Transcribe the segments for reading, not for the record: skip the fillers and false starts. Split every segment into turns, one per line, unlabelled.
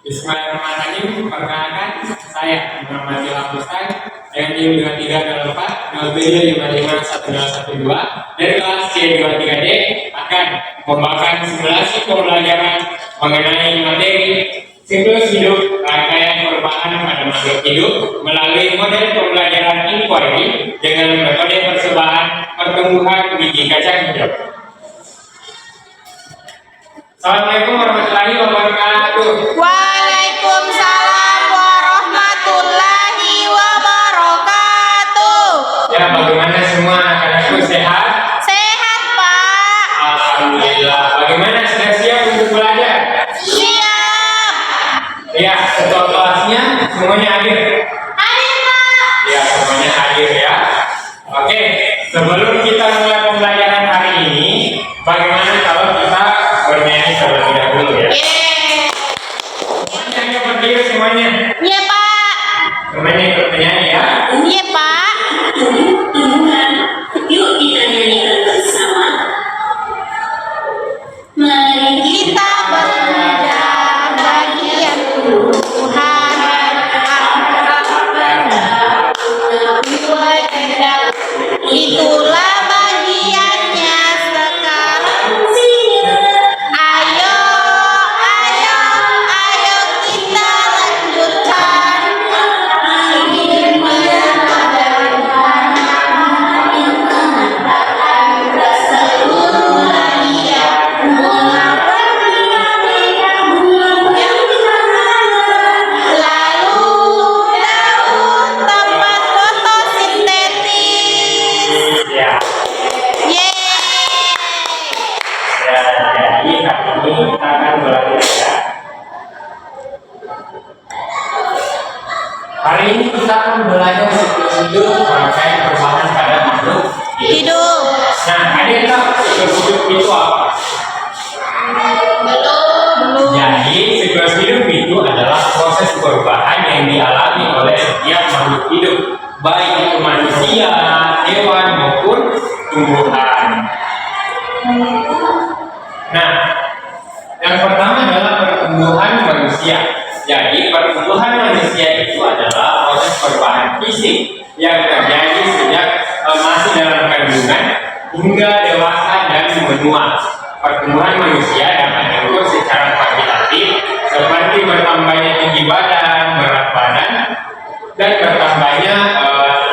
Bismillahirrahmanirrahim. Perkenalkan, saya Muhammad Ilham Ustaz dengan tim 2304 07551012 dari kelas C23D akan membawakan simulasi pembelajaran mengenai materi siklus hidup rangkaian perubahan pada makhluk hidup melalui model pembelajaran inquiry dengan metode percobaan pertumbuhan biji kacang hijau. Assalamualaikum warahmatullahi wabarakatuh.
Waalaikumsalam warahmatullahi wabarakatuh.
Ya, bagaimana semua anak-anakku sehat?
Sehat, Pak.
Alhamdulillah. Bagaimana, sudah siap untuk belajar?
Siap.
Ya, ketua kelasnya semuanya hadir?
Hadir, Pak.
Ya, semuanya hadir ya. Oke, sebelum kita mulai pembelajaran hari ini, bagaimana kalau kita bernyanyi terlebih dahulu ya? Semuanya berdiri semuanya.
Iya, Pak.
Semuanya ikut menyanyi ya.
Iya, Pak.
Yuk kita nyanyikan bersama. Mari
Kita belajar bagian Tuhan. Itulah bagiannya sekarang. Ayo, ayo, ayo kita lanjutkan. Lalu daun tempat fotosintesis.
Ya.
Yeay.
Ya, jadi hari ini kita akan belajar ya. Hari ini kita akan belajar siklus hidup rangkaian perubahan pada makhluk hidup.
Hidup.
Nah, ada yang tahu siklus hidup itu apa?
Belum.
Jadi, siklus hidup itu adalah proses perubahan yang dialami oleh setiap makhluk hidup, baik itu manusia, hewan maupun tumbuhan. Nah, yang pertama adalah pertumbuhan manusia. Jadi, pertumbuhan manusia itu adalah proses perubahan fisik yang terjadi sejak masih dalam kandungan hingga dewasa dan menua. Pertumbuhan manusia dapat diukur secara kuantitatif seperti bertambahnya tinggi badan, berat badan, dan bertambahnya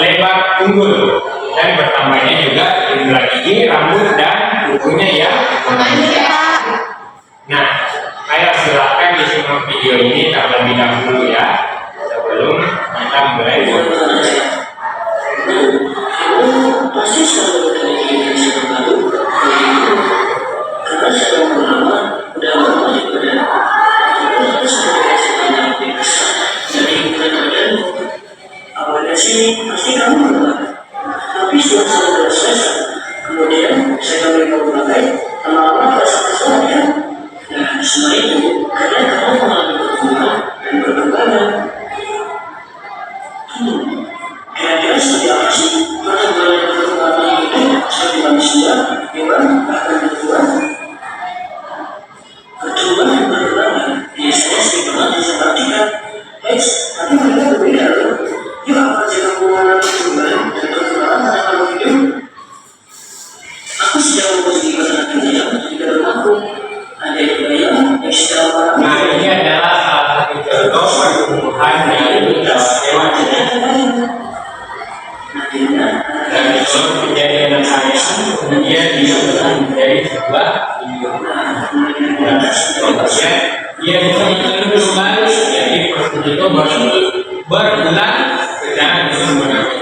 lebar tunggul, dan bertambahnya juga jumlah gigi, rambut, dan kukunya ya. Nah, ayo silakan disimak video ini terlebih dahulu ya, sebelum kita mulai.
pasti selalu memiliki yang baru. Karena sedang lama, udah lama daripada harus berdasarkan jadi kadang-kadang awalnya sih pasti kamu menolak, tapi setelah saya sudah selesai, kemudian saya kembali mau pakai, lama-lama terasa kesalahan ya. Nah, semua itu karena kamu mengalami pertumbuhan dan perkembangan. Kira-kira seperti apa sih perkembangan dan perkembangan itu seperti manusia, hewan, bahkan tumbuhan? Pertumbuhan dan perkembangan biasanya sering banget disampaikan. Tapi mereka berbeda loh. Yuk apa aja kamu mengalami pertumbuhan dan perkembangan pada makhluk hidup? Aku sedang mempositi masyarakat yang di dalam aku. Ada yang bayang, yang sedang mengalami.
Nah, ini adalah salah satu contoh pertumbuhan dari hewan. Dan itu kejadian saya, kemudian dia menjadi sebuah kemudian dia bisa menjadi kembali, jadi proses itu berulang secara terus-menerus.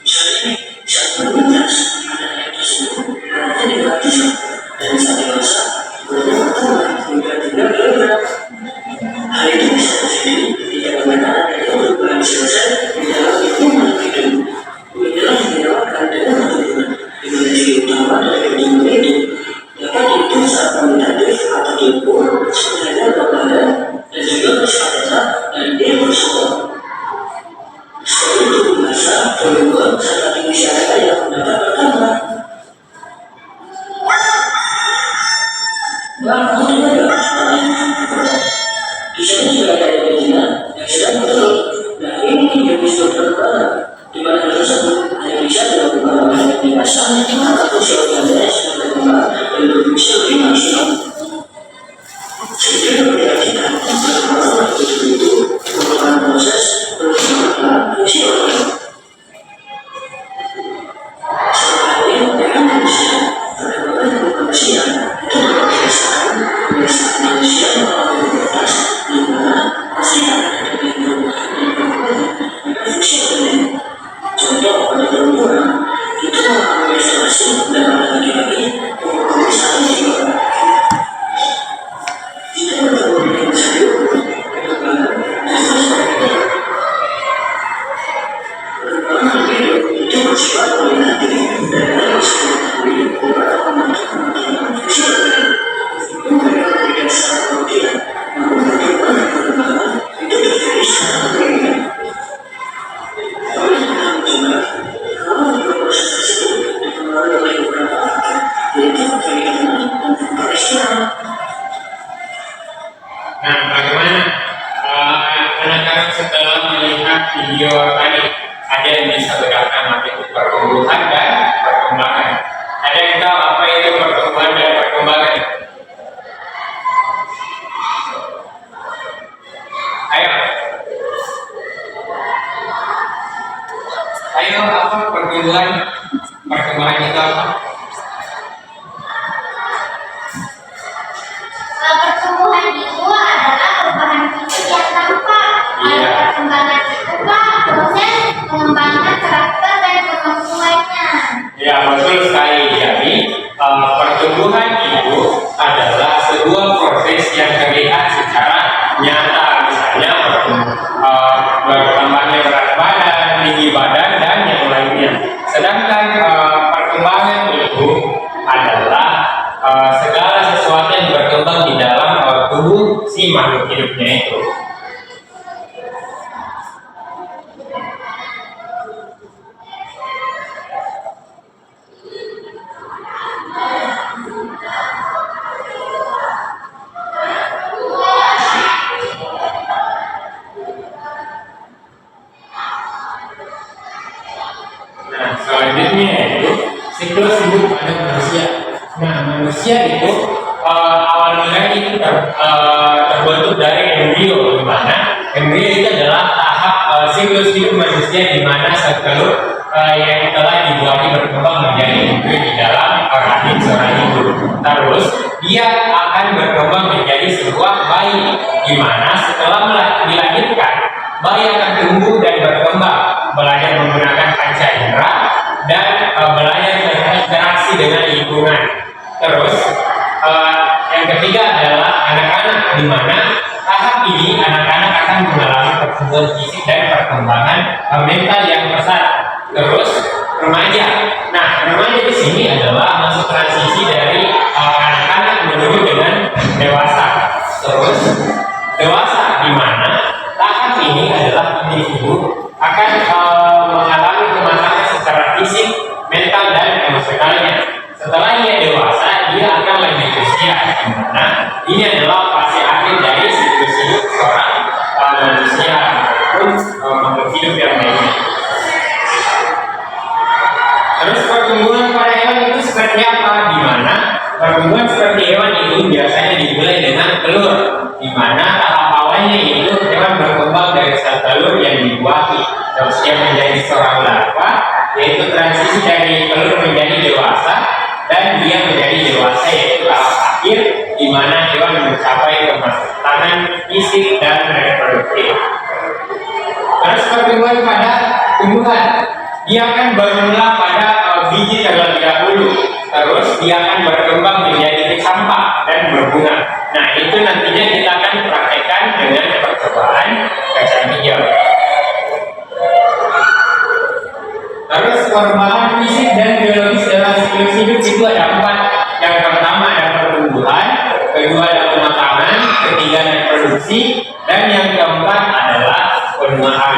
Misalnya, saat berlintas, ada yang tersebut, berarti dilatih dan saat dewasa, berarti bertambah hingga 3 kilogram. Hal itu bisa terjadi ketika mana ada yang berulang selesai di dalam lingkungan hidup. Inilah yang dinamakan dengan pertumbuhan. Dimana ciri utama dari pertumbuhan itu dapat itu saat kualitatif atau diukur sebenarnya berat badan dan juga kesehatan dan dia bersekolah. Setelah itu masa volume serta tinggi syaraf yang dapat bertambah. Nah, saatnya kita atau seorang Indonesia Nasional segera berkeyakinan bahwa itu merupakan proses perubahan fungsional. Selain dengan manusia, perkembangan manusia itu berkesan manusia melalui proses di mana pasti akan ada fungsional. Contoh pada perempuan itu menstruasi dan pada laki-laki pemeriksaan juga. Jika bertemu dengan sayur, perkembangan itu bersifat kualitatif dan harus mengetahui beberapa pembentukan fungsional. Mereka memberikan secara rutin, namun bagaimana perkembangan itu terjadi secara berbeda. Oleh karena itu, kalau proses tersebut dipengaruhi oleh beberapa faktor, yaitu keinginan dan peristirahat.
Nah, bagaimana anak-anak setelah melihat video tadi, ada yang bisa bedakan apa itu pertumbuhan dan perkembangan? Ada yang tahu apa itu pertumbuhan dan perkembangan? Ayo, apa pertumbuhan perkembangan itu apa?
Pertumbuhan itu adalah perubahan fisik yang tampak.
Iya.
Perkembangan itu Pak, proses pengembangan karakter dan kemampuannya.
Ya, betul sekali. Jadi pertumbuhan itu adalah sebuah proses yang terlihat secara nyata. Misalnya bertambahnya berat badan, tinggi badan, dan yang lainnya. Sedangkan perkembangan itu adalah segala sesuatu yang berkembang di dalam tubuh si makhluk hidupnya itu. Nah, selanjutnya itu siklus hidup pada manusia. Nah, manusia itu awal mulanya itu terbentuk dari embrio, di mana embrio itu adalah tahap siklus hidup manusia, di mana sel telur yang telah dibuahi berkembang menjadi embrio di dalam rahim seorang ibu. Terus dia akan berkembang menjadi sebuah bayi, di mana setelah dilahirkan bayi akan tumbuh dan berkembang, belajar menggunakan panca indera dan belajar berinteraksi dengan lingkungan. Terus yang ketiga adalah anak-anak, di mana tahap ini anak-anak akan mengalami pertumbuhan fisik dan perkembangan mental yang pesat. Terus remaja. Nah, remaja di sini adalah masuk transisi dari anak-anak menuju dengan dewasa. Terus dewasa, di mana tahap ini adalah individu akan mengalami kematangan secara fisik, mental, dan emosionalnya. Setelah dia dewasa, dia akan lanjut usia, di mana ini adalah fase akhir dari siklus hidup seorang manusia maupun makhluk hidup yang lainnya. Terus pertumbuhan pada hewan itu seperti apa? Di mana pertumbuhan seperti hewan itu biasanya dimulai dengan telur, di mana tahap awalnya yaitu hewan berkembang dari sel telur yang dibuahi, terus dia menjadi seorang larva, yaitu transisi dari telur menjadi dewasa, dan dia menjadi dewasa, yaitu tahap akhir di mana hewan mencapai kematangan fisik dan reproduktif. Terus pertumbuhan pada tumbuhan, dia akan bermula pada biji terlebih dahulu, terus dia akan berkembang menjadi campak dan berbunga. Nah, itu nantinya kita akan praktekkan dengan percobaan kacang hijau. Terus perubahan fisik dan biologis dalam siklus hidup itu ada 4. Yang pertama ada pertumbuhan, kedua ada kematangan, ketiga ada produksi, dan yang keempat adalah penuaan.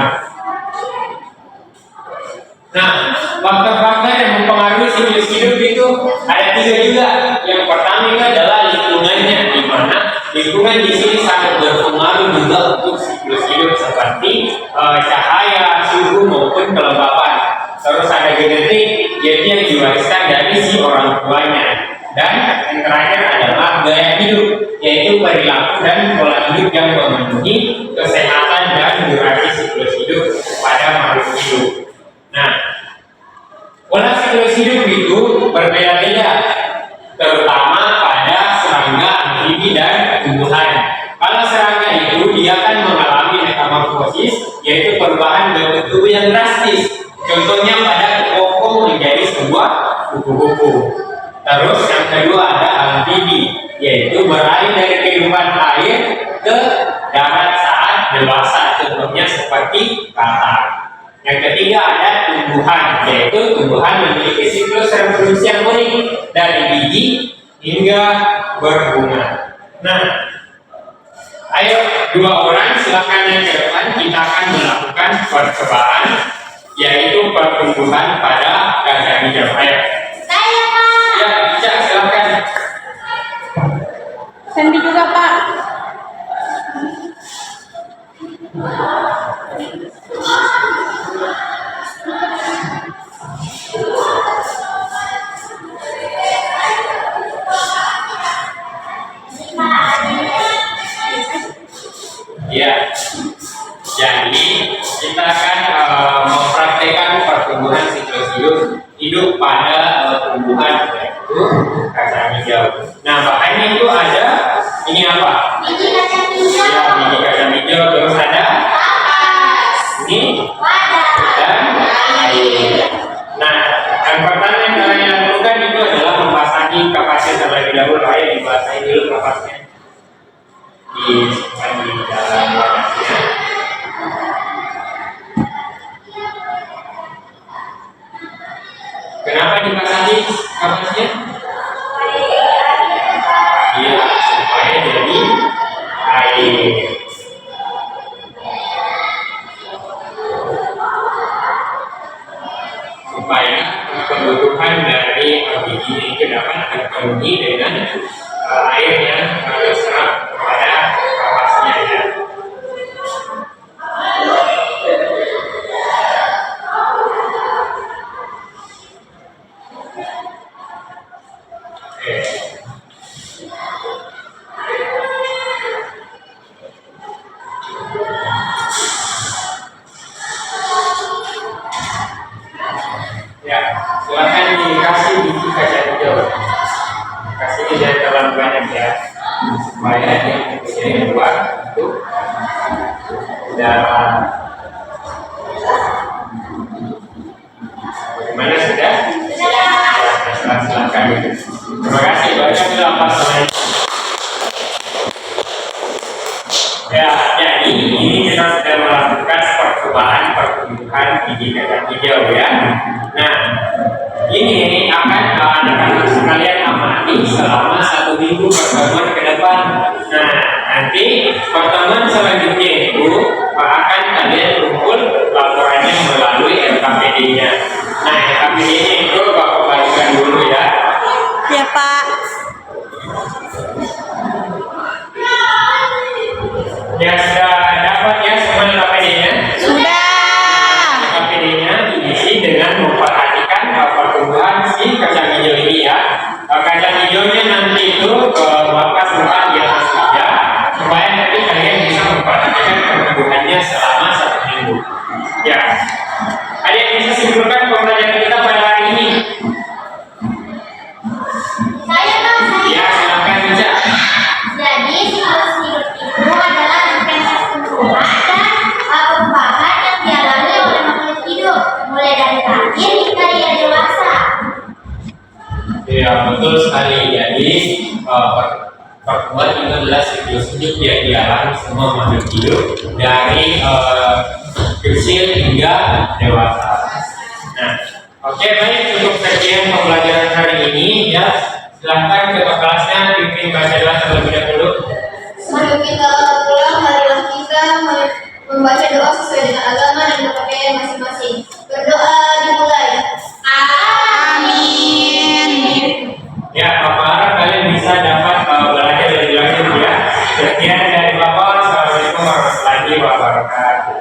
Nah, faktor-faktor yang mempengaruhi siklus hidup itu ada 3 juga. Yang pertama itu adalah lingkungannya, di mana lingkungan di sini sangat berpengaruh juga untuk siklus hidup, seperti cahaya, suhu maupun kelembapan. Terus ada genetik, yaitu yang diwariskan dari si orang tuanya. Dan yang terakhir adalah gaya hidup, yaitu perilaku dan pola hidup yang memenuhi kesehatan dan durasi siklus hidup pada makhluk hidup. Nah, pola siklus hidup itu berbeda-beda, terutama pada serangga, amfibi, dan tumbuhan. Kalau serangga itu dia akan mengalami metamorfosis, yaitu perubahan bentuk tubuh yang drastis. Contohnya pada koko menjadi sebuah kupu-kupu. Terus yang kedua ada amfibi, yaitu beralih dari kehidupan air ke darat saat dewasa. Contohnya seperti katak. Yang ketiga ada tumbuhan, yaitu tumbuhan memiliki siklus reproduksi yang unik dari biji hingga berbunga. Nah, ayo dua orang silakan yang ke depan, kita akan melakukan percobaan, yaitu pertumbuhan pada gajah hijau. Ayo.
Saya, Pak.
Ya, bisa silakan.
Sandy juga, Pak.
Ya, jadi kita akan mempraktekkan pertumbuhan siklus hidup pada tumbuhan, yaitu kacang hijau. Nah, bahannya itu ada ini apa?
Biji kacang hijau.
Ya, biji kacang hijau, terus ada ini
Wadah.
dan air. Nah, yang pertama yang kalian lakukan itu adalah membasahi kapasnya terlebih dahulu. Ayo dibasahi dulu kapasnya. Disimpan di dalam wadahnya. Kenapa dibasahi kapasnya? Iya, supaya jadi air. Supaya kebutuhan dari bijinya itu dapat terpenuhi dengan air yang terserap kepada kapasnya ya. Oke. Ya, silakan dikasih biji kacang hijau. Kasihnya jangan terlalu banyak ya, supaya dia mempunyai ruang untuk dalam. Bagaimana sudah? Ya, silakan. Terima kasih banyak sudah pasangan. Ya, jadi ini kita sudah melakukan percobaan pertumbuhan biji kacang hijau ya. Nah, ini akan anak-anak sekalian amati selama 1 minggu pertemuan ke depan. Nah, nanti pertemuan selanjutnya itu akan kalian kumpul laporannya melalui LKPD-nya. Nah, LKPD-nya itu Bapak bagikan dulu ya.
Ya, Pak.
Ya, sudah dapat ya semua LKPD-nya?
Sudah.
LKPD-nya diisi dengan memperhatikan pertumbuhan si kacang hijau ini ya. Kacang hijaunya nanti itu Bapak simpan di atas meja supaya nanti kalian bisa memperhatikan pertumbuhannya selama 1 minggu. Ya. Ada yang bisa simpulkan pembelajaran kita pada hari ini?
Saya, Pak.
Ya, silakan bisa.
Jadi siklus hidup itu adalah rangkaian tumbuhan dan perubahan yang dialami oleh makhluk hidup, mulai dari lahir hingga ia dewasa.
Ya, betul sekali. Jadi pertumbuhan itu adalah siklus hidup yang dialami semua makhluk hidup dari kecil hingga dewasa. Nah, oke, baik, untuk sekian pembelajaran hari ini ya. Silahkan ke kelasnya pimpin baca doa terlebih dahulu.
Mari kita pulang, marilah kita membaca doa sesuai dengan agama dan kepercayaan masing-masing. Berdoa dimulai. Amin.
Ya, Bapak harap kalian bisa dapat belajar lebih lanjut ya. Sekian dari Bapak. Assalamualaikum warahmatullahi wabarakatuh.